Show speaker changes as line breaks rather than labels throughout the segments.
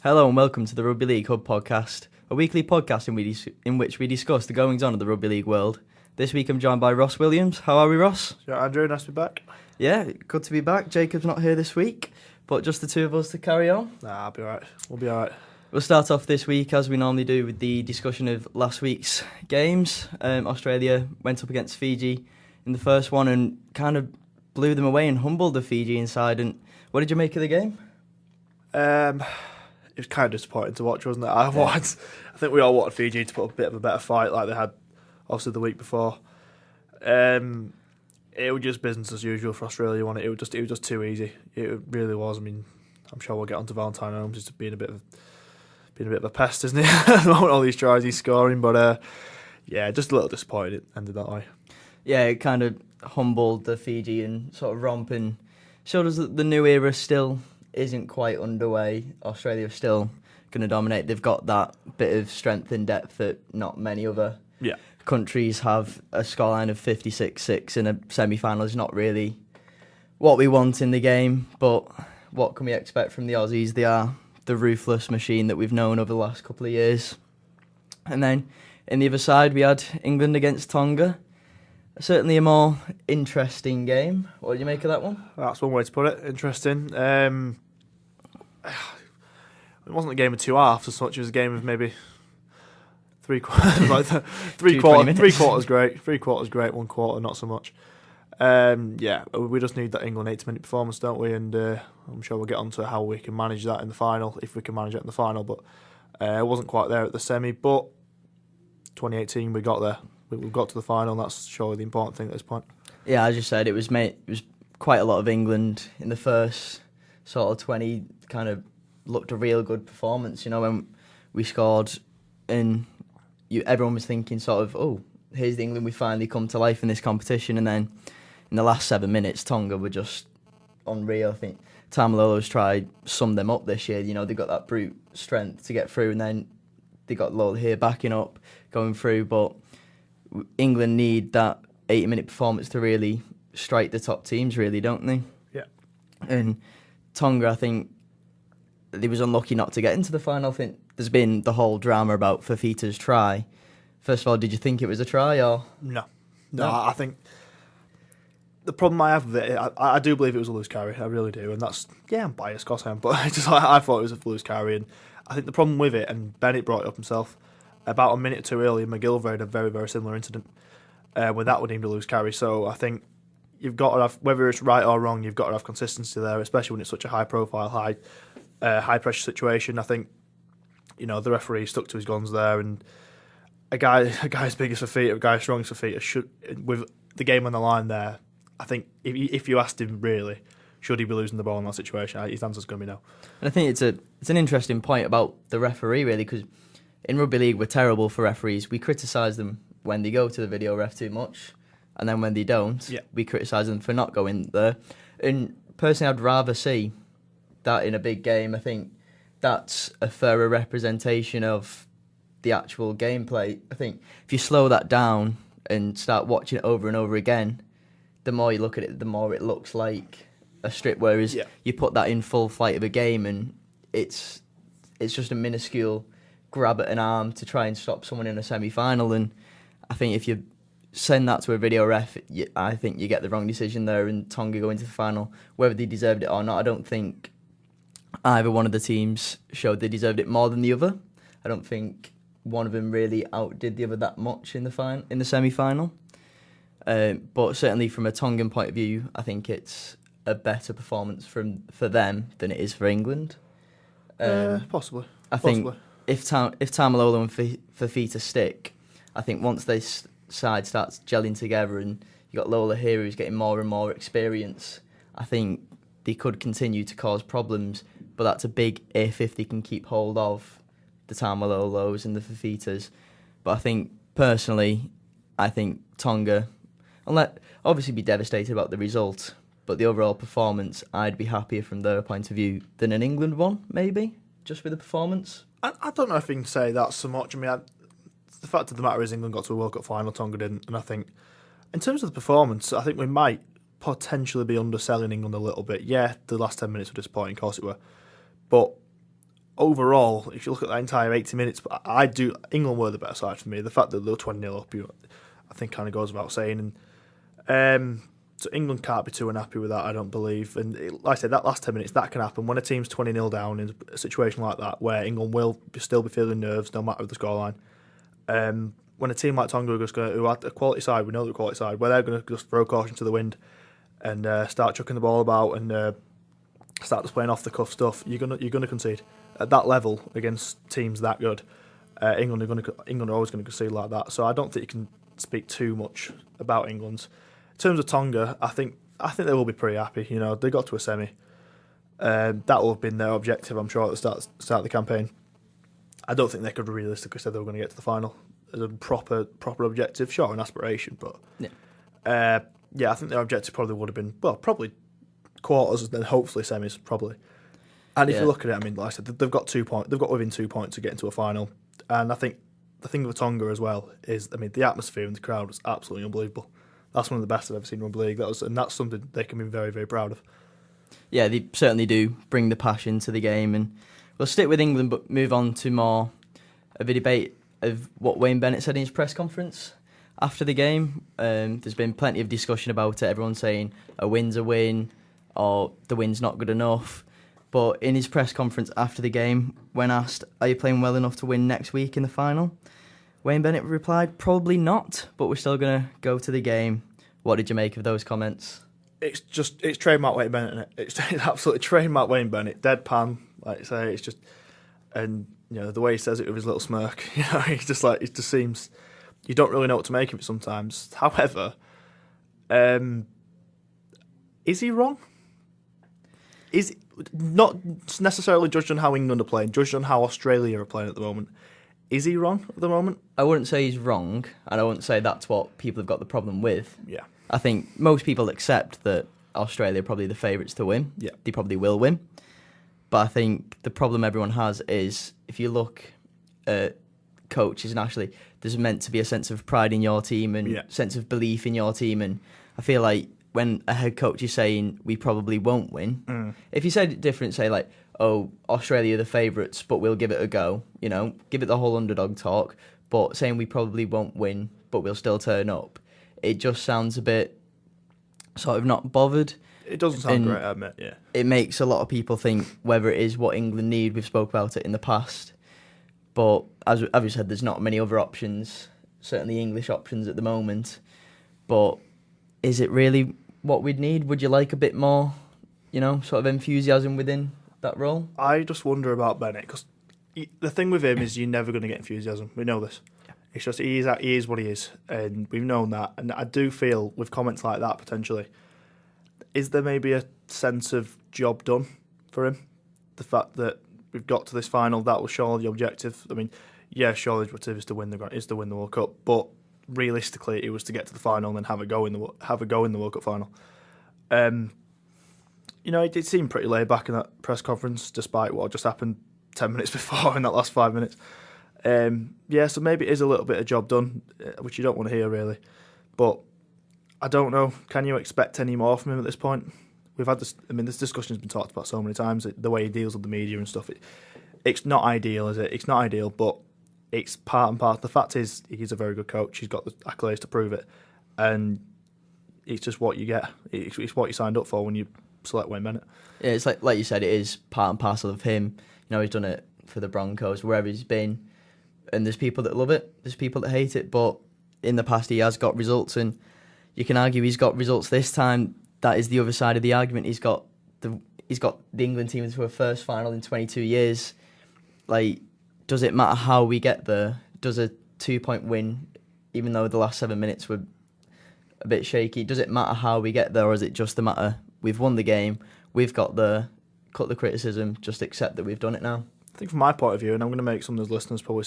Hello and welcome to the Rugby League Hub podcast, a weekly podcast in which we discuss the goings-on of the rugby league world. This week I'm joined by Ross Williams. How are we, Ross?
Yeah, Andrew, nice to be back.
Yeah, good to be back. Jacob's not here this week, but just the two of us to carry on.
Nah, I'll be alright. We'll be alright.
We'll start off this week, as we normally do, with the discussion of last week's games. Australia went up against Fiji in the first one and kind of blew them away and humbled the Fijian side. And what did you make of the game?
It was kind of disappointing to watch, wasn't it? I think we all wanted Fiji to put a bit of a better fight like they had, obviously, the week before. It was just business as usual for Australia, wasn't it? It was just too easy. It really was. I mean, I'm sure we'll get on to Valentine Holmes just being a bit of a pest, isn't he? All these tries he's scoring, but yeah, just a little disappointed it ended that way.
Yeah, it kind of humbled the Fijian sort of romp and showed us that the new era still isn't quite underway. Australia are still going to dominate. They've got that bit of strength and depth that not many other countries have. A scoreline of 56-6 in a semi-final is not really what we want in the game, but what can we expect from the Aussies? They are the ruthless machine that we've known over the last couple of years. And then in the other side we had England against Tonga. Certainly a more interesting game. What did you make of that one?
That's one way to put it. Interesting. It wasn't a game of two halves as much as a game of maybe three quarters. Three quarters great, 1 quarter not so much. Yeah, we just need that England 80-minute performance, don't we? And I'm sure we'll get on to how we can manage that in the final, if we can manage it in the final. But it wasn't quite there at the semi. But 2018, we got there. We've got to the final, and that's surely the important thing at this point. Yeah,
as you said, it was quite a lot of England in the first sort of 20. Kind of looked a real good performance. You know, when we scored, and everyone was thinking sort of, oh, here's the England we finally come to life in this competition. And then in the last 7 minutes, Tonga were just unreal. I think Tamalolo's tried summed them up this year. You know, they got that brute strength to get through, and then they got Lola here backing up, going through, but England need that 80-minute performance to really strike the top teams, really, don't they?
Yeah.
And Tonga, I think, they was unlucky not to get into the final. I think there's been the whole drama about Fafita's try. First of all, did you think it was a try or...?
No, I think the problem I have with it, I do believe it was a loose carry, I really do, and that's, I'm biased, of course I am, but I thought it was a loose carry, and I think the problem with it, and Bennett brought it up himself, about a minute or two earlier, McGillivray had a very, very similar incident where that would deemed a loose carry. So I think you've got to have, whether it's right or wrong, you've got to have consistency there, especially when it's such a high-profile, high-pressure situation. I think, the referee stuck to his guns there, and a guy as big as Fafita, a guy as strong as Fafita, should, with the game on the line there, I think if you asked him really, should he be losing the ball in that situation, his answer's going to be no.
And I think it's an interesting point about the referee, really, because in rugby league, we're terrible for referees. We criticise them when they go to the video ref too much, and then when they don't, we criticise them for not going there. And personally, I'd rather see that in a big game. I think that's a fairer representation of the actual gameplay. I think if you slow that down and start watching it over and over again, the more you look at it, the more it looks like a strip. Whereas you put that in full flight of a game, and it's just a minuscule grab at an arm to try and stop someone in a semi-final. And I think if you send that to a video ref, I think you get the wrong decision there, and Tonga go into the final. Whether they deserved it or not, I don't think either one of the teams showed they deserved it more than the other. I don't think one of them really outdid the other that much in the semi-final. But certainly from a Tongan point of view, I think it's a better performance for them than it is for England.
Possibly.
I think if Tamalolo and Fafita stick, I think once this side starts gelling together and you got Lola here who's getting more and more experience, I think they could continue to cause problems. But that's a big if they can keep hold of the Tamalolos and the Fafitas. But I think, personally, Tonga, I'll obviously be devastated about the result, but the overall performance, I'd be happier from their point of view than an England one, maybe, just with the performance.
I don't know if you can say that so much. I mean, the fact of the matter is England got to a World Cup final, Tonga didn't, and I think, in terms of the performance, I think we might potentially be underselling England a little bit. Yeah, the last 10 minutes were disappointing, of course it were, but overall, if you look at that entire 80 minutes, England were the better side for me. The fact that they were 20-0 up, I think kind of goes without saying. And so England can't be too unhappy with that, I don't believe. And like I said, that last 10 minutes, that can happen. When a team's 20-0 down in a situation like that, where England will still be feeling nerves no matter the scoreline. When a team like Tonga who had a quality side, we know they're a quality side, where they're going to just throw caution to the wind and start chucking the ball about and start just playing off the cuff stuff, you're gonna concede at that level against teams that good. England are always going to concede like that. So I don't think you can speak too much about England. In terms of Tonga, I think they will be pretty happy. They got to a semi. That will have been their objective, I'm sure, at the start of the campaign. I don't think they could realistically say they were going to get to the final as a proper objective. Sure, an aspiration, but I think their objective probably would have been probably quarters and then hopefully semis probably. And if you look at it, I mean, like I said, they've got 2 points. They've got within 2 points to get into a final. And I think the thing with Tonga as well is, I mean, the atmosphere and the crowd was absolutely unbelievable. That's one of the best I've ever seen in Rugby League. And that's something they can be very, very proud of.
Yeah, they certainly do bring the passion to the game. And we'll stick with England, but move on to more of a debate of what Wayne Bennett said in his press conference after the game. There's been plenty of discussion about it. Everyone saying a win's a win, or the win's not good enough. But in his press conference after the game, when asked, are you playing well enough to win next week in the final? Wayne Bennett replied, probably not, but we're still going to go to the game. What did you make of those comments?
It's trademark Wayne Bennett, isn't it? It's absolutely trademark Wayne Bennett. Deadpan, like I say, it's just, and the way he says it with his little smirk, he's just like, it just seems, you don't really know what to make of it sometimes. However, is he wrong? Is not necessarily judged on how England are playing, judged on how Australia are playing at the moment. Is he wrong at the moment?
I wouldn't say he's wrong, and I wouldn't say that's what people have got the problem with.
Yeah.
I think most people accept that Australia are probably the favourites to win.
Yeah.
They probably will win. But I think the problem everyone has is, if you look at coaches and actually, there's meant to be a sense of pride in your team and sense of belief in your team, and I feel like when a head coach is saying we probably won't win, if you said it different, say like, oh, Australia are the favourites, but we'll give it a go, give it the whole underdog talk, but saying we probably won't win, but we'll still turn up, it just sounds a bit sort of not bothered.
It doesn't sound great, I admit, yeah.
It makes a lot of people think whether it is what England need. We've spoke about it in the past, but as we said, there's not many other options, certainly English options at the moment, but is it really what we'd need? Would you like a bit more, sort of enthusiasm within that role?
I just wonder about Bennett, because the thing with him is you're never going to get enthusiasm. We know this. Yeah. It's just he is what he is, and we've known that. And I do feel with comments like that, potentially, is there maybe a sense of job done for him? The fact that we've got to this final, that was surely the objective. I mean, yeah, surely the objective is to win the World Cup, but realistically, it was to get to the final and then have a go in the World Cup final. It seemed pretty laid back in that press conference, despite what just happened 10 minutes before in that last 5 minutes. So maybe it is a little bit of job done, which you don't want to hear really. But I don't know. Can you expect any more from him at this point? We've had this. I mean, this discussion has been talked about so many times. The way he deals with the media and stuff. It's not ideal, is it? It's not ideal, but it's part and part. The fact is, he's a very good coach. He's got the accolades to prove it, and it's just what you get. It's what you signed up for when you select Wayne Bennett.
Yeah, it's like you said, it is part and parcel of him. He's done it for the Broncos, wherever he's been, and there's people that love it, there's people that hate it, but in the past he has got results, and you can argue he's got results this time. That is the other side of the argument. He's got the England team into a first final in 22 years. Like, does it matter how we get there? Does a 2-point win, even though the last 7 minutes were a bit shaky, does it matter how we get there, or is it just a matter we've won the game, we've got there, cut the criticism, just accept that we've done it now?
I think from my point of view, and I'm going to make some of those listeners probably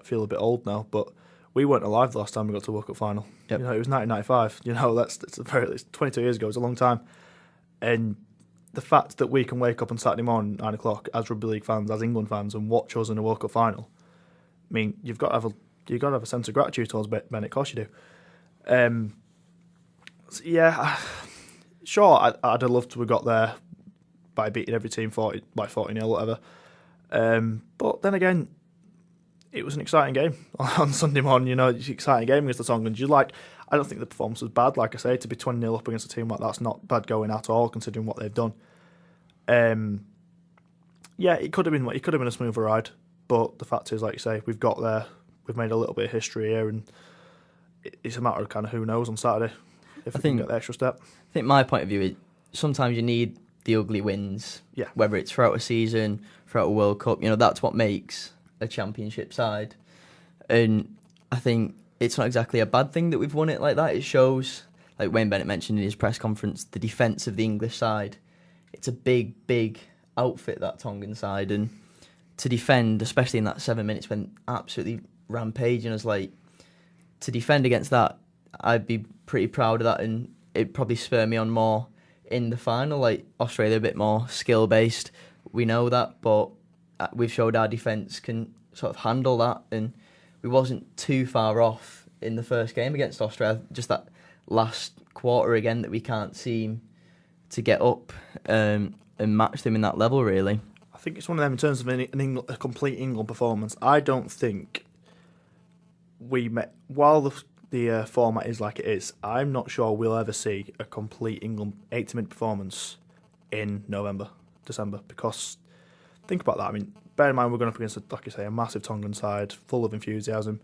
feel a bit old now, but we weren't alive the last time we got to the World Cup final. Yep. It was 1995. It's 22 years ago. It's a long time, and the fact that we can wake up on Saturday morning at 9 o'clock as Rugby League fans, as England fans, and watch us in a World Cup final, I mean, you've got to have a sense of gratitude towards Bennett. Of course you do. Sure, I'd have loved to have got there by beating every team 40-0, whatever. But then again, it was an exciting game on Sunday morning. It's an exciting game against the Tongans. I don't think the performance was bad. Like I say, to be 20-0 up against a team like that's not bad going at all, considering what they've done. It could have been a smoother ride, but the fact is, like you say, we've got there. We've made a little bit of history here, and it's a matter of kind of who knows on Saturday if we can get the extra step.
I think my point of view is sometimes you need the ugly wins.
Yeah.
Whether it's throughout a season, throughout a World Cup, that's what makes a championship side. And I think it's not exactly a bad thing that we've won it like that. It shows, like Wayne Bennett mentioned in his press conference, the defence of the English side. It's a big, big outfit, that Tongan side. And to defend, especially in that 7 minutes when absolutely rampaging us, to defend against that, I'd be pretty proud of that, and it'd probably spur me on more in the final. Australia a bit more skill-based, we know that, but we've showed our defence can sort of handle that, and we wasn't too far off in the first game against Australia. Just that last quarter again that we can't seem to get up and match them in that level, really.
I think it's one of them in terms of a complete England performance. I don't think while the format is like it is, I'm not sure we'll ever see a complete England 80-minute performance in November, December, because think about that. I mean, bear in mind we're going up against, like you say, a massive Tongan side, full of enthusiasm,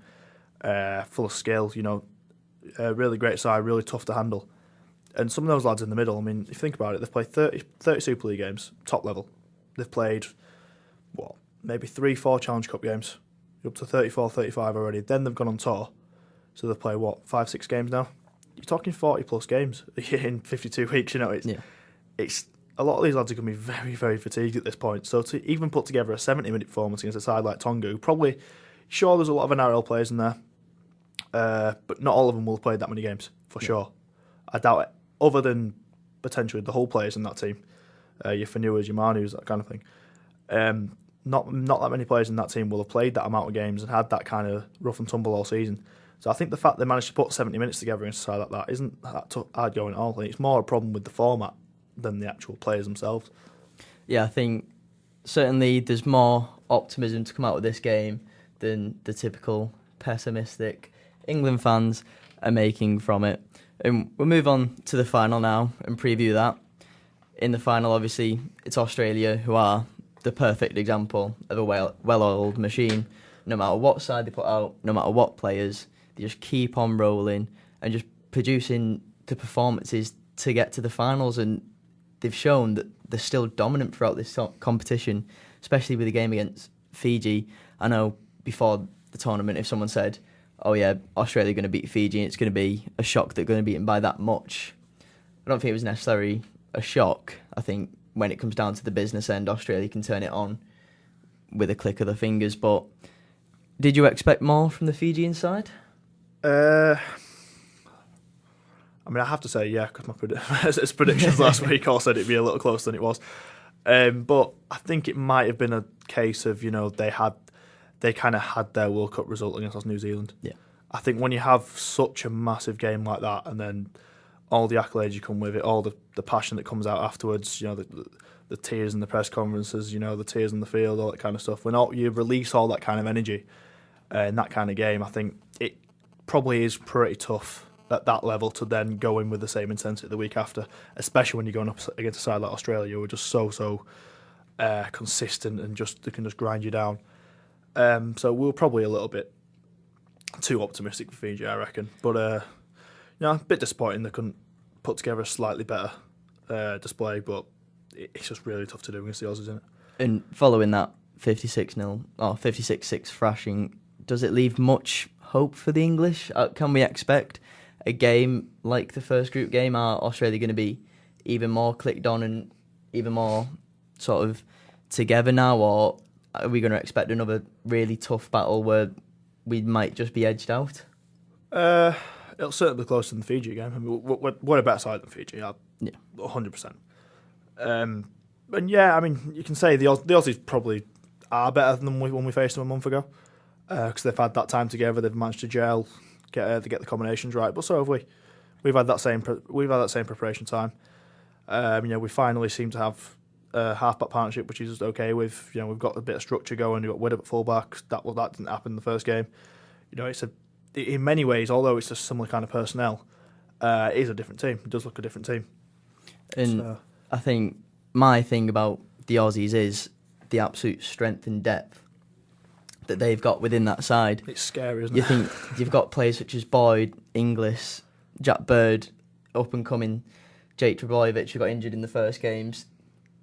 full of skill, a really great side, really tough to handle. And some of those lads in the middle, I mean, if you think about it, they've played 30 Super League games, top level. They've played, maybe 3-4 Challenge Cup games, up to 34, 35 already. Then they've gone on tour. So they've played, 5-6 games now? You're talking 40-plus games in 52 weeks, It's a lot of these lads are going to be very, very fatigued at this point. So to even put together a 70-minute performance against a side like Tonga, probably, sure, there's a lot of NRL players in there, but not all of them will have played that many games, for sure. I doubt it, other than potentially the whole players in that team, your Fanuas, your Manus, that kind of thing. Not that many players in that team will have played that amount of games and had that kind of rough and tumble all season. So I think the fact they managed to put 70 minutes together in a side like that isn't that hard going at all. It's more a problem with the format than the actual players themselves.
Yeah, I think certainly there's more optimism to come out of this game than the typical pessimistic England fans are making from it. And we'll move on to the final now and preview that. In the final, obviously, it's Australia who are the perfect example of a well-oiled machine. No matter what side they put out, no matter what players, they just keep on rolling and just producing the performances to get to the finals. And they've shown that they're still dominant throughout this competition, especially with the game against Fiji. I know before the tournament, if someone said, oh yeah, Australia are going to beat Fiji and it's going to be a shock they're going to beat them by that much, I don't think it was necessarily a shock. I think when it comes down to the business end, Australia can turn it on with a click of the fingers. But did you expect more from the Fijian side?
I mean, I have to say, yeah, because my predictions last week all said it'd be a little closer than it was. But I think it might have been a case of, they kind of had their World Cup result against New Zealand.
Yeah.
I think when you have such a massive game like that, and then all the accolades you come with it, all the passion that comes out afterwards, the tears in the press conferences, the tears in the field, all that kind of stuff. When you release all that kind of energy in that kind of game, I think it probably is pretty tough at that level to then go in with the same intensity the week after, especially when you're going up against a side like Australia who are just so consistent and they can just grind you down. So we're probably a little bit too optimistic for Fiji, I reckon. But a bit disappointing they couldn't put together a slightly better display, but it's just really tough to do against the Aussies, isn't it?
And following that 56-0 or 56-6 thrashing, does it leave much hope for the English? Can we expect a game like the first group game? Are Australia going to be even more clicked on and even more sort of together now, or are we going to expect another really tough battle where we might just be edged out?
It'll certainly be closer than the Fiji game. I mean, we're a better side than Fiji, 100%. And yeah, I mean, you can say the Aussies probably are better than when we faced them a month ago, because they've had that time together. They've managed to gel, get the combinations right. But so have we. We've had that same preparation time. We finally seem to have half-back partnership, which he's okay with. We've got a bit of structure going. We've got Widdop at full-back. That didn't happen in the first game. In many ways, although it's a similar kind of personnel, it is a different team. It does look a different team.
And I think my thing about the Aussies is the absolute strength and depth that they've got within that side.
It's scary, isn't it?
You think you've got players such as Boyd, Inglis, Jack Bird, up and coming, Jake Trebojevic, who got injured in the first games,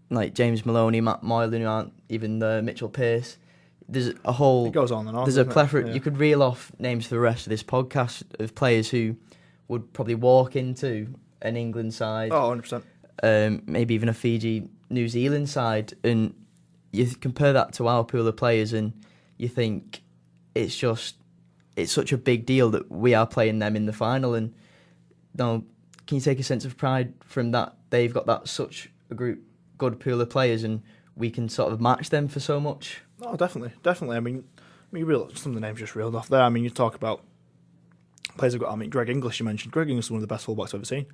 like James Maloney, Matt Moylan, who aren't even there, Mitchell Pearce. There's a whole.
It goes on and on.
There's a plethora. Yeah. You could reel off names for the rest of this podcast of players who would probably walk into an England side.
Oh, 100%.
Maybe even a Fiji, New Zealand side, and you compare that to our pool of players, and you think it's such a big deal that we are playing them in the final. And can you take a sense of pride from that? They've got such a good pool of players, and we can sort of match them for so much.
Oh, definitely. I mean, some of the names just reeled off there. I mean, you talk about players have got. I mean, Greg Inglis. You mentioned Greg Inglis is one of the best fullbacks I've ever seen.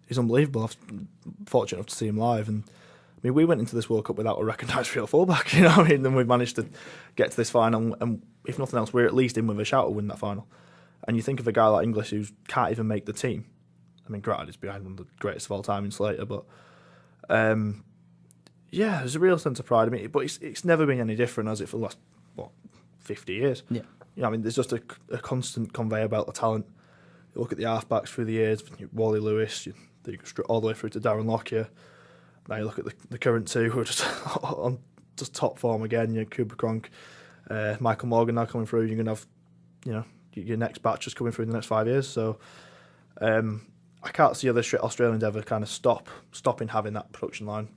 He's unbelievable. I'm fortunate enough to see him live, and I mean, we went into this World Cup without a recognised real fullback. You know what I mean? Then we managed to get to this final, and if nothing else, we're at least in with a shout to win that final. And you think of a guy like Inglis who can't even make the team. I mean, granted, he's behind one of the greatest of all time in Slater, but there's a real sense of pride in it. But it's never been any different, has it, for the last 50 years?
Yeah.
I mean, there's just a constant conveyor belt of talent. You look at the halfbacks through the years, Wally Lewis, you go all the way through to Darren Lockyer. Now you look at the current two who are just on just top form again. Cooper Cronk, Michael Morgan now coming through. You're going to have, your next batch just coming through in the next 5 years. So I can't see other Australians ever kind of stopping having that production line.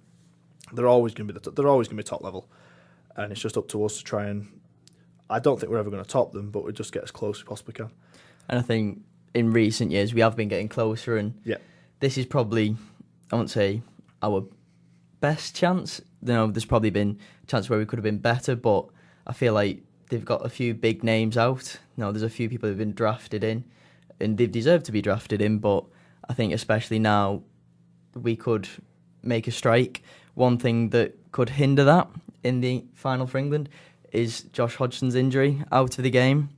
They're always going to be top level, and it's just up to us to try and. I don't think we're ever going to top them, but we just get as close as we possibly can. And
I think in recent years we have been getting closer, and this is probably, I won't say our best chance. There's probably been a chance where we could have been better, but I feel like they've got a few big names out. There's a few people who've been drafted in, and they've deserved to be drafted in, but I think especially now we could make a strike. One thing that could hinder that in the final for England is Josh Hodgson's injury out of the game.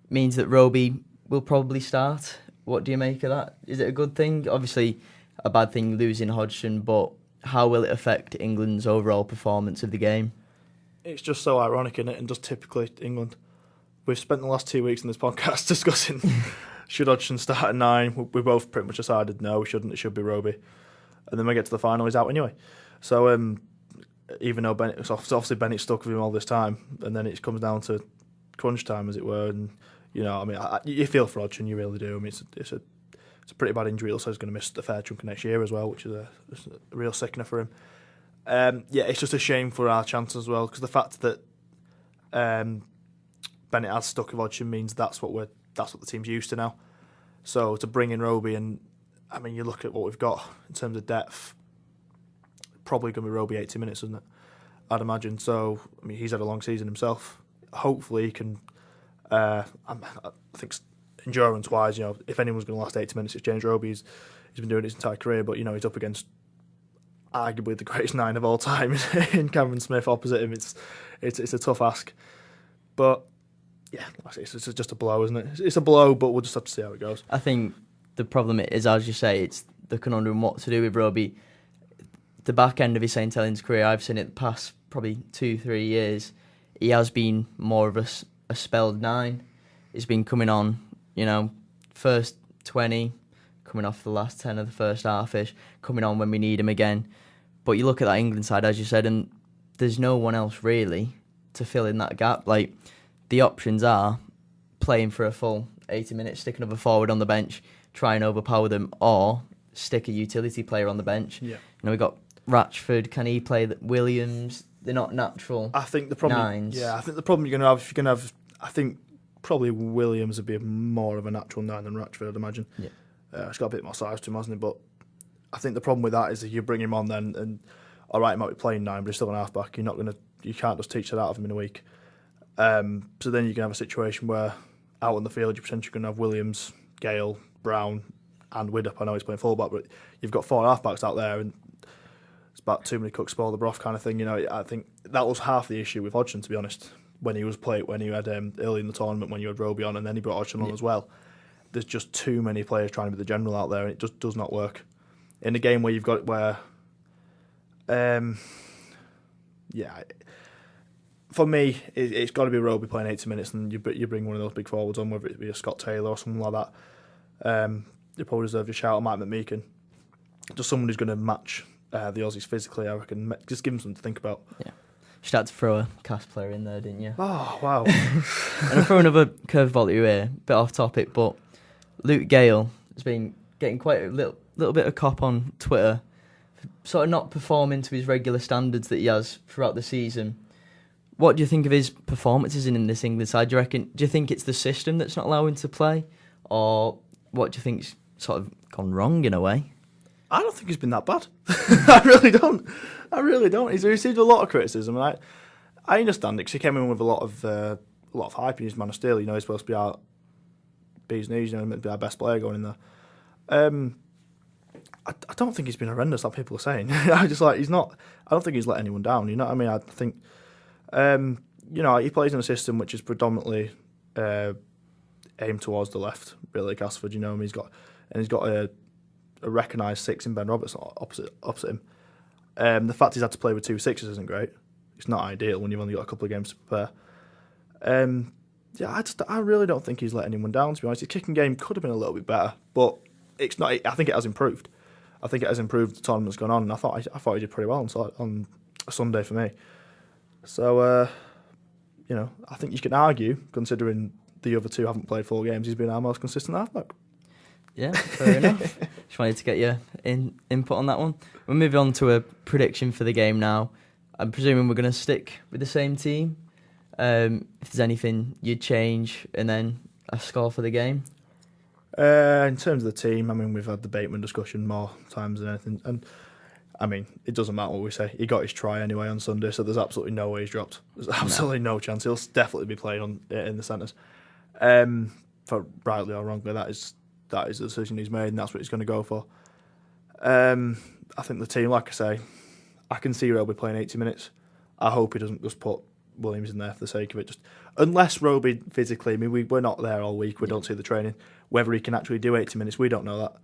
Means that Roby will probably start. What do you make of that? Is it a good thing? Obviously a bad thing losing Hodgson, but how will it affect England's overall performance of the game?
It's just so ironic, isn't it? And just typically England. We've spent the last 2 weeks in this podcast discussing should Hodgson start at 9. We both pretty much decided no, we shouldn't. It should be Roby. And then we get to the final, he's out anyway. So even though Bennett's stuck with him all this time, and then it comes down to crunch time, as it were, and you feel for Hodgson, you really do. I mean, it's a pretty bad injury. Also, he's going to miss a fair chunk of next year as well, which is a real sickener for him. It's just a shame for our chances as well, because the fact that Bennett has stuck with Hodgson means that's what the team's used to now. So to bring in Roby, and I mean, you look at what we've got in terms of depth. Probably going to be Roby 80 minutes, isn't it? I'd imagine. So, I mean, he's had a long season himself. Hopefully he can, I think endurance-wise, if anyone's going to last 80 minutes, it's James Roby. He's been doing it his entire career, but, he's up against arguably the greatest 9 of all time in Cameron Smith opposite him. It's a tough ask. But, it's just a blow, isn't it? It's a blow, but we'll just have to see how it goes.
I think the problem is, as you say, it's the conundrum what to do with Roby. The back end of his St Helens career, I've seen it the past probably 2-3 years, he has been more of a spelled 9. He's been coming on, first 20, coming off the last 10 of the first half-ish, coming on when we need him again. But you look at that England side, as you said, and there's no one else really to fill in that gap. Like, the options are playing for a full 80 minutes, stick another forward on the bench, try and overpower them, or stick a utility player on the bench.
Yeah.
We've got Ratchford, can he play Williams? They're not natural.
I think the problem.
9s.
Yeah, I think the problem you're going to have, if you're going to have, I think probably Williams would be more of a natural 9 than Ratchford, I'd imagine.
Yeah.
He's got a bit more size to him, hasn't he? But I think the problem with that is that you bring him on then, and all right, he might be playing 9, but he's still an halfback. You can't just teach that out of him in a week. So then you can have a situation where out on the field you're potentially going to have Williams, Gale, Brown, and Widdop. I know he's playing fullback, but you've got 4 halfbacks out there, and it's about too many cooks spoil the broth kind of thing. I think that was half the issue with Hodgson, to be honest. When he had early in the tournament, when you had Roby on, and then he brought Hodgson on as well. There's just too many players trying to be the general out there, and it just does not work. In a game where you've got for me, it's got to be Roby playing 80 minutes, and you bring one of those big forwards on, whether it be a Scott Taylor or something like that. You probably deserve a shout. Mike McMeekin, just someone who's going to match the Aussies physically. I reckon. Just give them something to think about.
Yeah. You had to throw a cast player in there, didn't you?
Oh, wow.
And I'll throw another curveball at you here, bit off topic, but Luke Gale has been getting quite a little bit of cop on Twitter, sort of not performing to his regular standards that he has throughout the season. What do you think of his performances in this England side? Do you think it's the system that's not allowing him to play? Or what do you think's sort of gone wrong in a way?
I don't think he's been that bad. I really don't. He's received a lot of criticism, and I understand it because he came in with a lot of hype in his Man of Steel. He's supposed to be our bee's knees, meant to be our best player going in there. I don't think he's been horrendous, like people are saying. He's not. I don't think he's let anyone down. You know what I mean? I think, he plays in a system which is predominantly aimed towards the left. Really, Casford. He's got a recognised six in Ben Roberts opposite him. The fact he's had to play with 2 6s isn't great. It's not ideal when you've only got a couple of games to prepare. I really don't think he's let anyone down, to be honest. His kicking game could have been a little bit better, but it's not. I think it has improved. I think it has improved. The tournament's gone on, and I thought he did pretty well on a Sunday for me. So, I think you can argue, considering the other two haven't played 4 games, he's been our most consistent halfback.
Yeah, fair enough. Just wanted to get your input on that one. We'll move on to a prediction for the game now. I'm presuming we're going to stick with the same team. If there's anything you'd change, and then a score for the game.
In terms of the team, we've had the Bateman discussion more times than anything, and it doesn't matter what we say. He got his try anyway on Sunday, so there's absolutely no way he's dropped. There's absolutely no chance. He'll definitely be playing in the centres. For rightly or wrongly, that is the decision he's made, and that's what he's going to go for. I think the team, like I say, I can see Roby playing 80 minutes. I hope he doesn't just put Williams in there for the sake of it. Just unless Roby physically, we're not there all week. We don't see the training. Whether he can actually do 80 minutes, we don't know that.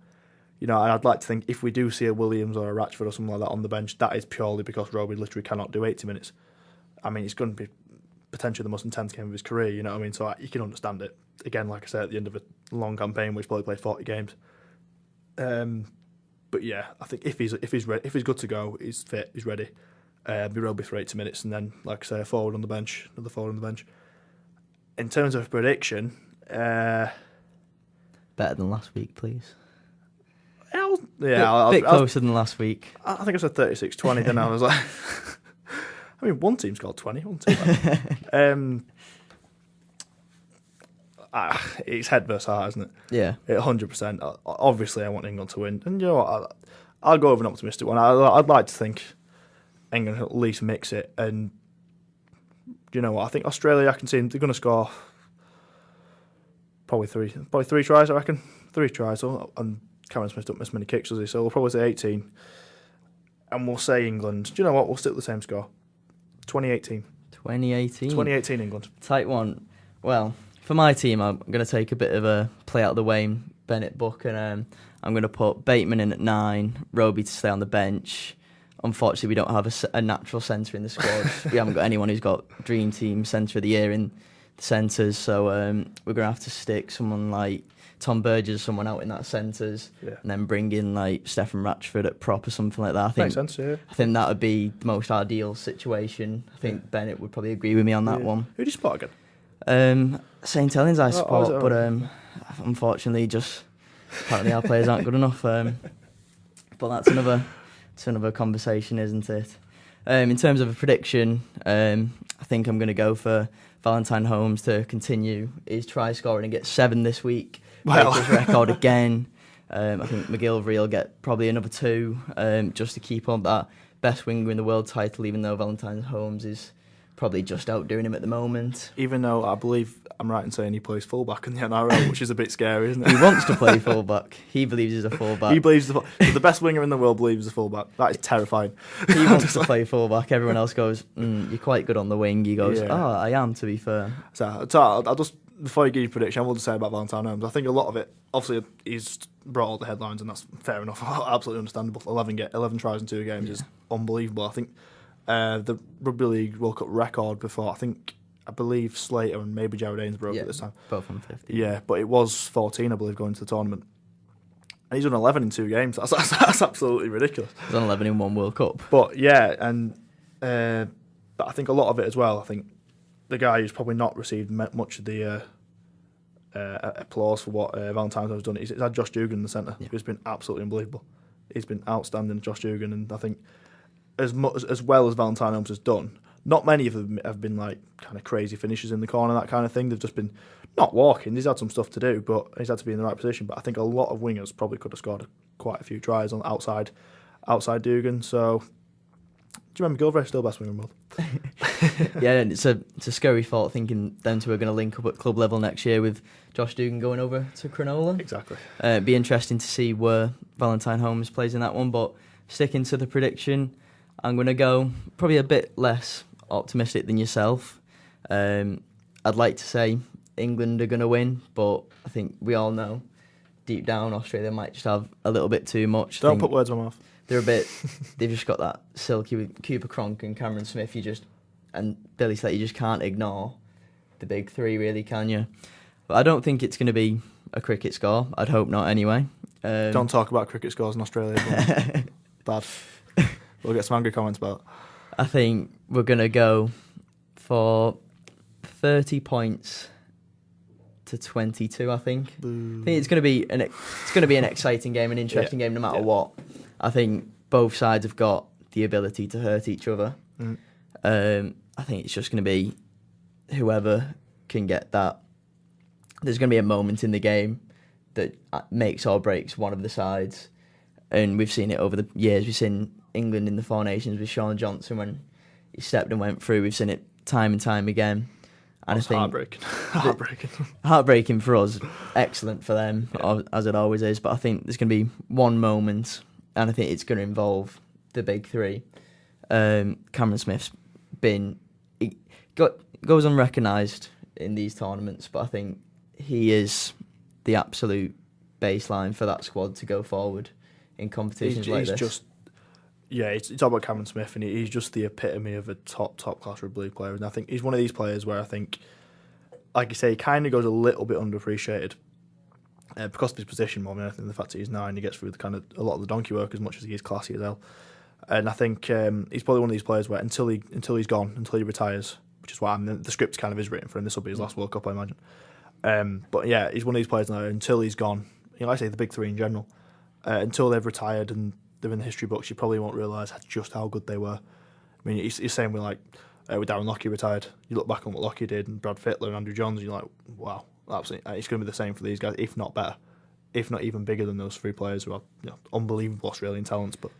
And I'd like to think if we do see a Williams or a Ratchford or something like that on the bench, that is purely because Roby literally cannot do 80 minutes. It's going to be potentially the most intense game of his career. You know what I mean? So you can understand it. Again, like I said, at the end of a long campaign, which probably played 40 games. But yeah, I think if he's good to go, he's fit, he's ready. Be Roby for 80 minutes, and then, like I say, another forward on the bench. In terms of prediction,
better than last week, please.
A
bit closer than last week.
I think I said 36-20. Then I was like, one team scored 20. One team. It's head versus heart, isn't it?
Yeah,
100%. Obviously, I want England to win, and you know what? I'll go with an optimistic one. I'd like to think England can at least mix it, and you know what? I think Australia, I can see them, they're going to score probably three tries. I reckon 3 tries. And Cameron Smith don't miss many kicks, does he? So we'll probably say 18, and we'll say England. Do you know what? We'll stick with the same score. 2018. 2018 England.
Tight one. Well, for my team, I'm going to take a bit of a play out of the Wayne Bennett book, and I'm going to put Bateman in at 9, Roby to stay on the bench. Unfortunately, we don't have a natural centre in the squad. We haven't got anyone who's got Dream Team Centre of the Year in the centres, so we're going to have to stick someone like Tom Burgess, someone out in that centres, and then bring in like Stefan Ratchford at prop or something like that. I think,
makes sense, yeah.
I think that would be the most ideal situation. I think Bennett would probably agree with me on that one.
Who do you support again?
St Helens I support, but unfortunately, just apparently our players aren't good enough. But that's another conversation, isn't it? In terms of a prediction, I think I'm going to go for Valentine Holmes to continue his try scoring and get 7 this week. Break his record again. I think McGillivray will get probably another 2 just to keep on that best winger in the world title, even though Valentine Holmes is probably just outdoing him at the moment.
Even though I believe I'm right in saying he plays fullback in the NRL, which is a bit scary, isn't it?
He wants to play fullback. He believes he's a fullback.
He believes the best winger in the world believes he's a fullback. That is terrifying.
He wants to play fullback. Everyone else goes, you're quite good on the wing. He goes, I am, to be fair.
So I'll just, before you give your prediction, I will just say about Valentine Holmes. I think a lot of it, obviously, he's brought all the headlines, and that's fair enough. Absolutely understandable. 11 tries in 2 games is unbelievable. I think the Rugby League World Cup record before, I believe Slater and maybe Jared Haynes broke it this time.
Both on 50.
Yeah, but it was 14, I believe, going to the tournament. And he's done 11 in 2 games. That's absolutely ridiculous.
He's done 11 in 1 World Cup.
But yeah, and but I think a lot of it as well, I think the guy who's probably not received much of the applause for what Valentine has done, he's had Josh Dugan in the centre, who's been absolutely unbelievable. He's been outstanding, Josh Dugan, and I think as well as Valentine Holmes has done, not many of them have been like kind of crazy finishes in the corner, that kind of thing. They've just been not walking. He's had some stuff to do, but he's had to be in the right position. But I think a lot of wingers probably could have scored quite a few tries on outside Dugan. So, do you remember Gilvray still best winger in the world?
Yeah, and it's a scary thought thinking them two are going to link up at club level next year with Josh Dugan going over to Cronulla.
Exactly.
It'd be interesting to see where Valentine Holmes plays in that one. But sticking to the prediction, I'm going to go probably a bit less optimistic than yourself. I'd like to say England are going to win, but I think we all know deep down Australia might just have a little bit too much.
Don't put words in my mouth.
They've just got that silky with Cooper Cronk and Cameron Smith. And Billy Slater, you just can't ignore the big 3, really, can you? But I don't think it's going to be a cricket score. I'd hope not, anyway.
Don't talk about cricket scores in Australia. Bad. We'll get some angry comments about it.
I think we're going to go for 30 points to 22. I think.
Boo.
I think it's going to be an exciting game, an interesting game, no matter what. I think both sides have got the ability to hurt each other. I think it's just going to be whoever can get that. There's going to be a moment in the game that makes or breaks one of the sides, and we've seen it over the years. We've seen England in the Four Nations with Sean Johnson when he stepped and went through. We've seen it time and time again. And I think heartbreaking for us, excellent for them, as it always is. But I think there's going to be one moment, and I think it's going to involve the big 3. Cameron Smith's goes unrecognised in these tournaments, but I think he is the absolute baseline for that squad to go forward in competitions like this.
You talk about Cameron Smith, and he's just the epitome of a top class rugby league player. And I think he's one of these players where I think, like you say, he kind of goes a little bit underappreciated because of his position more than anything. The fact that he's 9, he gets through a lot of the donkey work as much as he is classy as hell. And I think he's probably one of these players where until he's gone, until he retires, which is why the script kind of is written for him. This will be his last World Cup, I imagine. But yeah, he's one of these players now. Until he's gone, like I say, the big 3 in general, until they've retired and they're in the history books, you probably won't realise just how good they were. I mean, he's saying with Darren Lockyer retired. You look back on what Lockyer did and Brad Fittler and Andrew Johns, and you're like, wow, absolutely. It's going to be the same for these guys, if not better, if not even bigger than those 3 players who are unbelievable Australian talents. But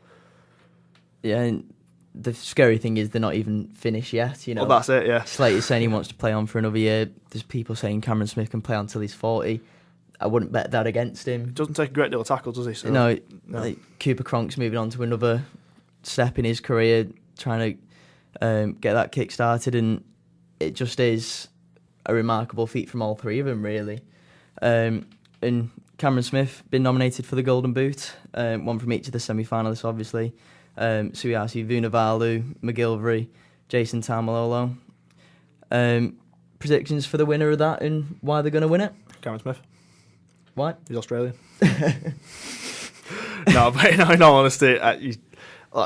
yeah, and the scary thing is they're not even finished yet.
Well, that's it. Yeah,
Slater's saying he wants to play on for another year. There's people saying Cameron Smith can play on until he's 40. I wouldn't bet that against him.
He doesn't take a great deal of tackle, does he? So,
no. Like Cooper Cronk's moving on to another step in his career, trying to get that kick started, and it just is a remarkable feat from all 3 of them, really. And Cameron Smith been nominated for the Golden Boot, one from each of the semi-finalists, obviously. Suiasi Vunivalu, McGilvery, Jason Taumalolo. Predictions for the winner of that and why they're going to win it?
Cameron Smith.
Why?
He's Australian. No, but in all honesty,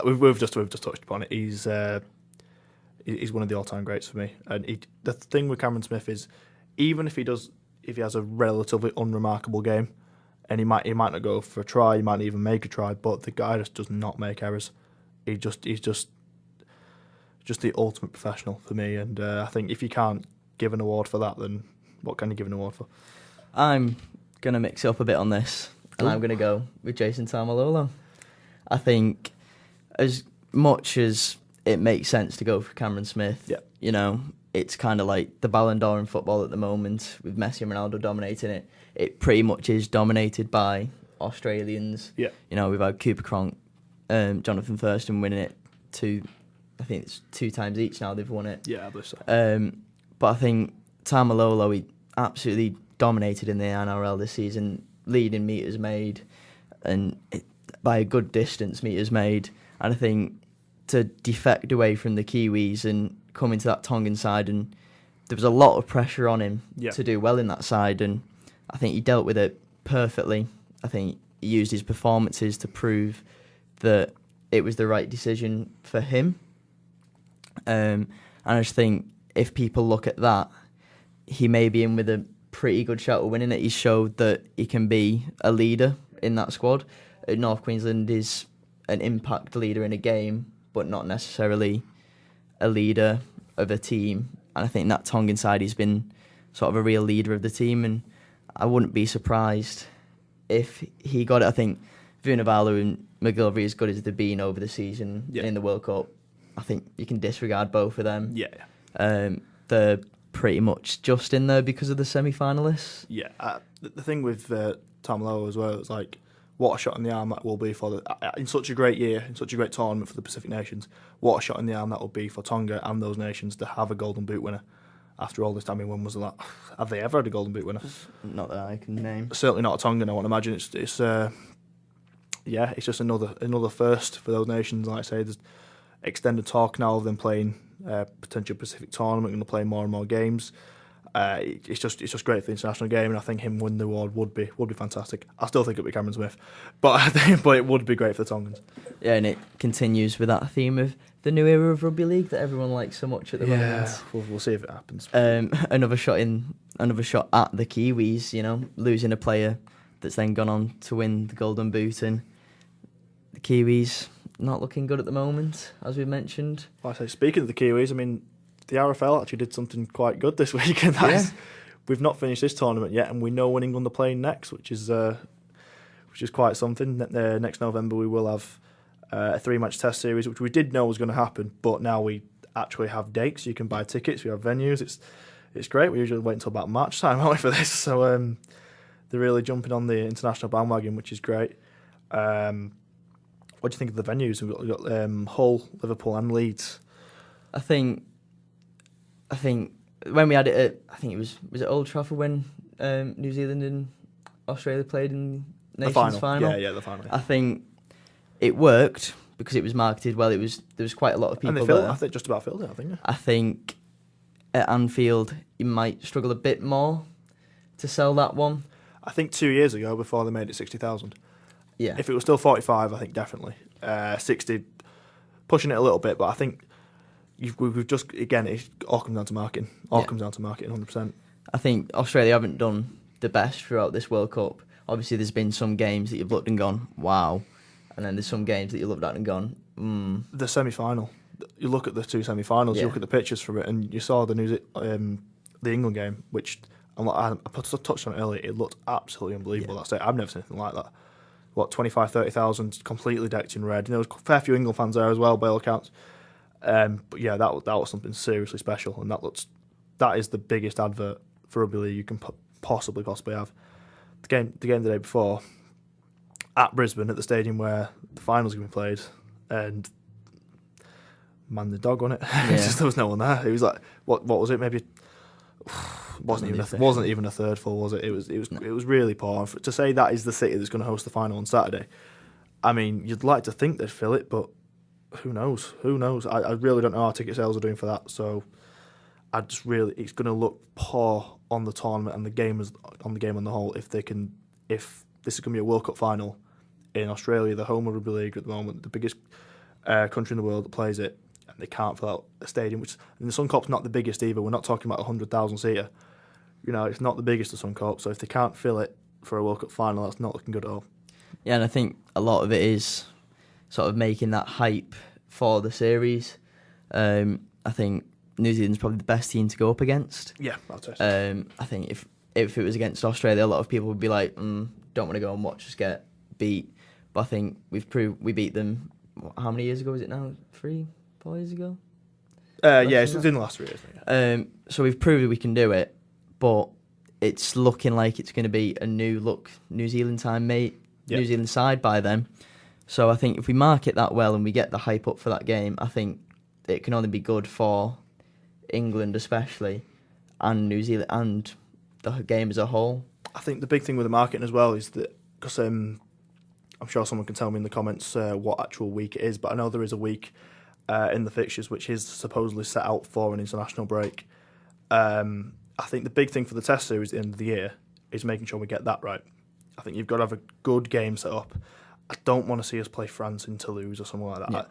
we've just touched upon it. He's one of the all-time greats for me. And the thing with Cameron Smith is, even if he has a relatively unremarkable game, and he might not go for a try, he might not even make a try, but the guy just does not make errors. He's just the ultimate professional for me. And I think if you can't give an award for that, then what can you give an award for?
I'm going to mix it up a bit on this, and I'm going to go with Jason Taumalolo. I think as much as it makes sense to go for Cameron Smith, you know, it's kind of like the Ballon d'Or in football at the moment, with Messi and Ronaldo dominating it. It pretty much is dominated by Australians.
Yeah.
You know, we've had Cooper Cronk, Jonathan Thurston winning it I think it's 2 times each now they've won it.
Yeah, I believe so.
But I think Tamalolo, he absolutely dominated in the NRL this season, leading metres made, and by a good distance metres made. And I think to defect away from the Kiwis and come into that Tongan side, and there was a lot of pressure on him to do well in that side, and I think he dealt with it perfectly. I think he used his performances to prove that it was the right decision for him. And I just think if people look at that, he may be in with a pretty good shot of winning it. He showed that he can be a leader in that squad. North Queensland is an impact leader in a game, but not necessarily a leader of a team. And I think that Tongan side, he's been sort of a real leader of the team, and I wouldn't be surprised if he got it. I think Vunivalu and McGillivray, as good as they've been over the season in the World Cup, I think you can disregard both of them.
Yeah.
They're pretty much just in there because of the semi-finalists.
Yeah. The thing with Tamalolo as well, it's like, what a shot in the arm that will be for in such a great year, in such a great tournament for the Pacific nations. What a shot in the arm that will be for Tonga and those nations to have a Golden Boot winner after all this time. I mean, when was that? Have they ever had a Golden Boot winner?
Not that I can name.
Certainly not a Tongan. I want to imagine it's it's just another first for those nations. Like I say, there's extended talk now of them playing potential Pacific tournament, going to play more and more games. It's just great for the international game, and I think him winning the award would be fantastic. I still think it'd be Cameron Smith, but it would be great for the Tongans.
Yeah, and it continues with that theme of the new era of rugby league that everyone likes so much at the moment.
We'll see if it happens.
Another shot at the Kiwis. You know, losing a player that's then gone on to win the Golden Boot, and the Kiwis not looking good at the moment, as we mentioned.
Like I say, speaking of the Kiwis, I mean, the RFL actually did something quite good this week, and we've not finished this tournament yet, and we know when England are playing next, which is quite something. Next November we will have a 3-match test series, which we did know was going to happen, but now we actually have dates. You can buy tickets. We have venues. It's great. We usually wait until about March time, aren't we, for this? So they're really jumping on the international bandwagon, which is great. What do you think of the venues? We've got Hull, Liverpool, and Leeds. I think
when we had it at, I think it was it Old Trafford when New Zealand and Australia played in Nations final?
Yeah, the final.
I think it worked because it was marketed well. There was quite a lot of people
and they
there.
I think just about filled it, I think.
I think at Anfield you might struggle a bit more to sell that one.
I think 2 years ago, before they made it 60,000.
Yeah.
If it was still 45, I think definitely 60, pushing it a little bit, but I think we've just, again, it all comes down to marketing. Comes down to marketing, 100%.
I think Australia haven't done the best throughout this World Cup. Obviously, there's been some games that you've looked and gone, wow, and then there's some games that you looked at and gone,
The semi-final. You look at the 2 semi-finals. You look at the pictures from it, and you saw the England game, which I touched on it earlier. It looked absolutely unbelievable. That's it. I've never seen anything like that. 25,000-30,000 completely decked in red. There was a fair few England fans there as well, by all accounts. But yeah, that was something seriously special, and that is the biggest advert for rugby league you can possibly have. The game the day before at Brisbane, at the stadium where the finals going to be played, and man, the dog on it. There was no one there. It was like, what was it? Maybe wasn't even a third full, was it? It was really poor. To say that is the city that's going to host the final on Saturday, I mean, you'd like to think they'd fill it, but who knows? I really don't know how ticket sales are doing for that. So it's going to look poor on the tournament and the game on the whole if this is going to be a World Cup final in Australia, the home of rugby league at the moment, the biggest country in the world that plays it, and they can't fill out a stadium. And the Suncorp's not the biggest either. We're not talking about 100,000 seater. You know, it's not the biggest of Suncorp. So if they can't fill it for a World Cup final, that's not looking good at all.
Yeah, and I think a lot of it is sort of making that hype for the series. I think New Zealand's probably the best team to go up against.
Yeah, that's it.
I think if it was against Australia, a lot of people would be like, don't want to go and watch us get beat. But I think we beat them. How many years ago is it now? 3-4 years ago?
It's in the last 3 years. Yeah.
So we've proved we can do it, but it's looking like it's going to be a new look New Zealand time, mate.
Yep.
New Zealand side by then. So I think if we market that well and we get the hype up for that game, I think it can only be good for England especially, and New Zealand and the game as a whole.
I think the big thing with the marketing as well is that, because I'm sure someone can tell me in the comments what actual week it is, but I know there is a week in the fixtures which is supposedly set out for an international break. I think the big thing for the Test series at the end of the year is making sure we get that right. I think you've got to have a good game set up. I don't want to see us play France in Toulouse or something like that.
Yeah.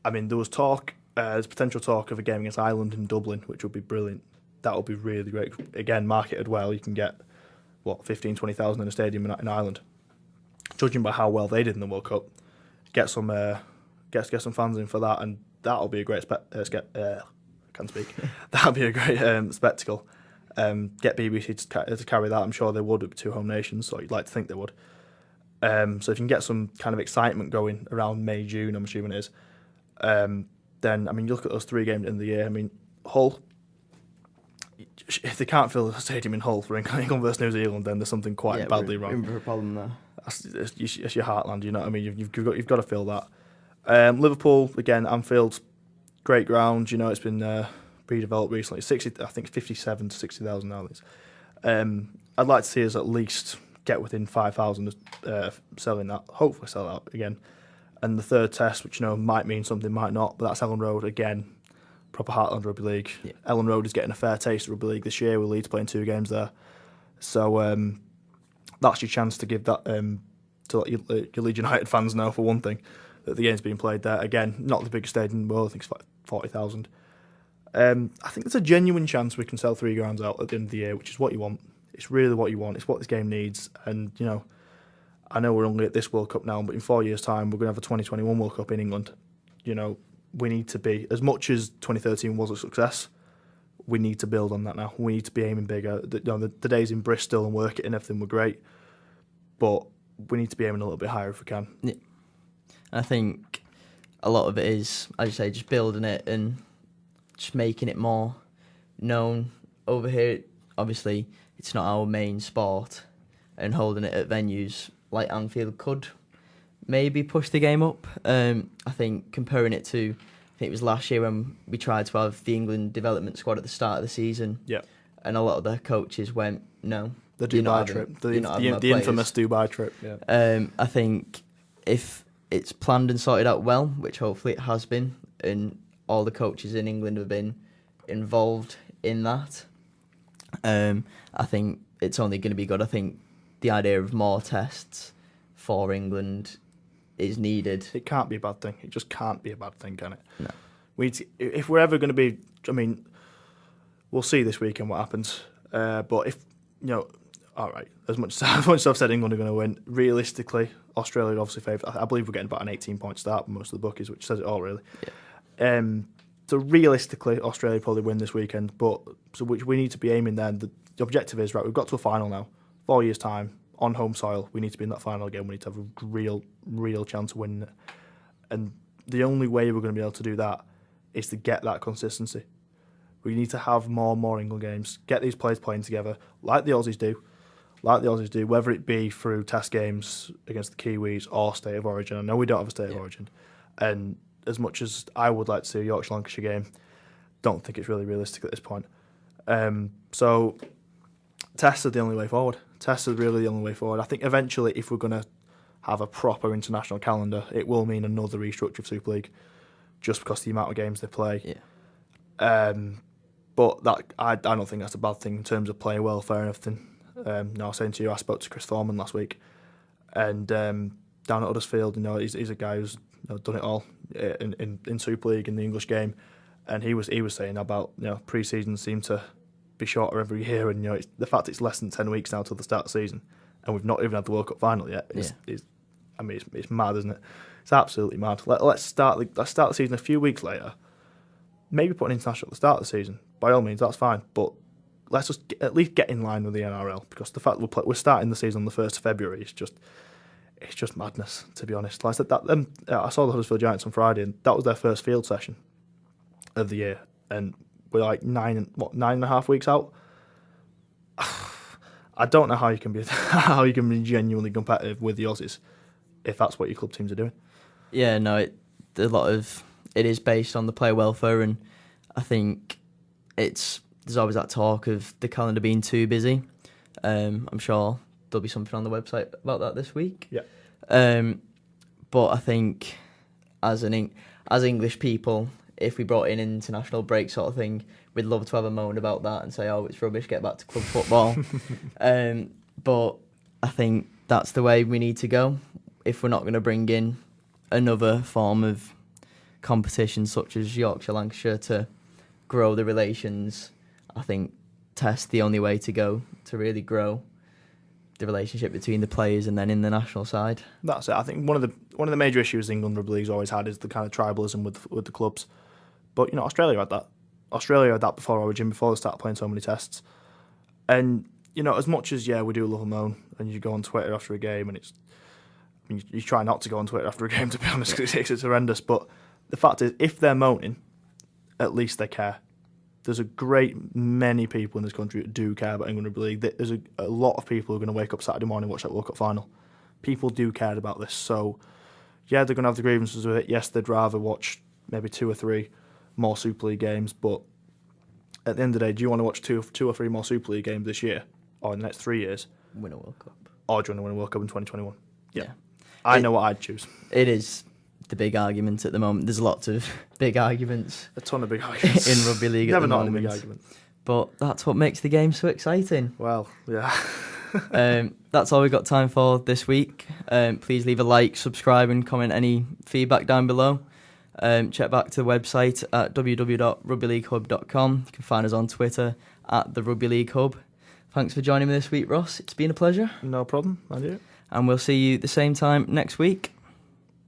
I mean, there was there's potential talk of a game against Ireland in Dublin, which would be brilliant. That would be really great. Again, marketed well, you can get, 15,000-20,000 in a stadium in Ireland. Judging by how well they did in the World Cup, get some fans in for that, and that'll be a great can't speak. That'll be a great spectacle. Get BBC to carry that. I'm sure they would with 2 home nations, so you'd like to think they would. So if you can get some kind of excitement going around May, June, I'm assuming it is, then, I mean, you look at those 3 games in the year. I mean, Hull, if they can't fill the stadium in Hull for England versus New Zealand, then there's something quite badly wrong.
We're in for a problem there.
It's your heartland, you know what I mean? You've got to fill that. Liverpool, again, Anfield, great ground. You know, it's been redeveloped recently. 57 to 60,000 now. I'd like to see us at least get within 5,000 selling that. Hopefully sell out again. And the third test, which might mean something, might not, but that's Ellen Road again. Proper heartland rugby league. Yeah. Ellen Road is getting a fair taste of rugby league this year with Leeds playing 2 games there. So that's your chance to give that to your Leeds United fans now, for one thing, that the game's being played there. Again, not the biggest stadium in the world, I think it's like 40,000. I think there's a genuine chance we can sell 3 grounds out at the end of the year, which is what you want. It's really what you want. It's what this game needs. And, I know we're only at this World Cup now, but in 4 years' time, we're going to have a 2021 World Cup in England. We need to be, as much as 2013 was a success, we need to build on that now. We need to be aiming bigger. The days in Bristol and work it and everything were great, but we need to be aiming a little bit higher if we can.
Yeah. I think a lot of it is, as you say, just building it and just making it more known. Over here, obviously, it's not our main sport, and holding it at venues like Anfield could maybe push the game up. I think comparing it to, I think it was last year when we tried to have the England development squad at the start of the season.
Yeah.
And a lot of the coaches went, no.
The Dubai trip. The infamous Dubai trip. Yeah.
I think if it's planned and sorted out well, which hopefully it has been, and all the coaches in England have been involved in that, I think it's only going to be good. I think the idea of more tests for England is needed.
It can't be a bad thing. It just can't be a bad thing, can it?
No.
If we're ever going to be, I mean, we'll see this weekend what happens. But if, all right, as much as I've said England are going to win, realistically, Australia are obviously favourite. I believe we're getting about an 18-point start for most of the bookies, which says it all, really.
Yeah.
So realistically, Australia probably win this weekend, but which we need to be aiming there. The objective is, right, we've got to a final now. 4 years' time, on home soil, we need to be in that final again. We need to have a real chance of winning it. And the only way we're going to be able to do that is to get that consistency. We need to have more and more England games, get these players playing together, like the Aussies do, whether it be through test games against the Kiwis or State of Origin. I know we don't have a State of Origin. And as much as I would like to see a Yorkshire-Lancashire game, don't think it's really realistic at this point. So tests are the only way forward. Tests are really the only way forward. I think eventually, if we're going to have a proper international calendar, it will mean another restructure of Super League, just because of the amount of games they play.
Yeah.
But that I don't think that's a bad thing in terms of player welfare and everything. I was saying to you, I spoke to Chris Thorman last week, and down at Huddersfield, he's a guy who's done it all in Super League in the English game, and he was saying about pre-season seemed to be shorter every year, and the fact it's less than 10 weeks now till the start of the season, and we've not even had the World Cup final yet. It's mad, isn't it? It's absolutely mad. Let's start the season a few weeks later. Maybe put an international at the start of the season. By all means, that's fine. But let's just at least get in line with the NRL, because the fact we're starting the season on the 1st of February is just madness, to be honest. Like I said, I saw the Huddersfield Giants on Friday, and that was their first field session of the year. and we're like 9.5 weeks out. I don't know how you can be genuinely competitive with the Aussies if that's what your club teams are doing.
Yeah, no, it is based on the player welfare, and I think there's always that talk of the calendar being too busy. I'm sure there'll be something on the website about that this week.
Yeah.
But I think as English people, if we brought in an international break sort of thing, we'd love to have a moan about that and say, oh, it's rubbish, get back to club football. But I think that's the way we need to go. If we're not going to bring in another form of competition such as Yorkshire, Lancashire to grow the relations, I think Test the only way to go to really grow the relationship between the players and then in the national side.
That's it. I think one of the major issues England Rugby League's always had is the kind of tribalism with the clubs. But Australia had that. Australia had that before Origin, before they started playing so many tests. And as much as we do love a moan, and you go on Twitter after a game, and you try not to go on Twitter after a game, to be honest, because it's horrendous. But the fact is, if they're moaning, at least they care. There's a great many people in this country that do care about England Rugby League. There's a lot of people who are going to wake up Saturday morning and watch that World Cup final. People do care about this. So, they're going to have the grievances with it. Yes, they'd rather watch maybe 2 or 3 more Super League games. But at the end of the day, do you want to watch 2 or 3 more Super League games this year or in the next 3 years?
Win a World Cup.
Or do you want to win a World Cup in 2021? Yeah. I know what I'd choose.
It is the big argument at the moment. There's lots of big arguments.
A ton of big arguments.
In rugby league at the moment.
Never not a big argument.
But that's what makes the game so exciting.
Well, yeah.
That's all we've got time for this week. Please leave a like, subscribe and comment any feedback down below. Check back to the website at www.rugbyleaguehub.com. You can find us on Twitter at the Rugby League Hub. Thanks for joining me this week, Ross. It's been a pleasure.
No problem. I do.
And we'll see you the same time next week.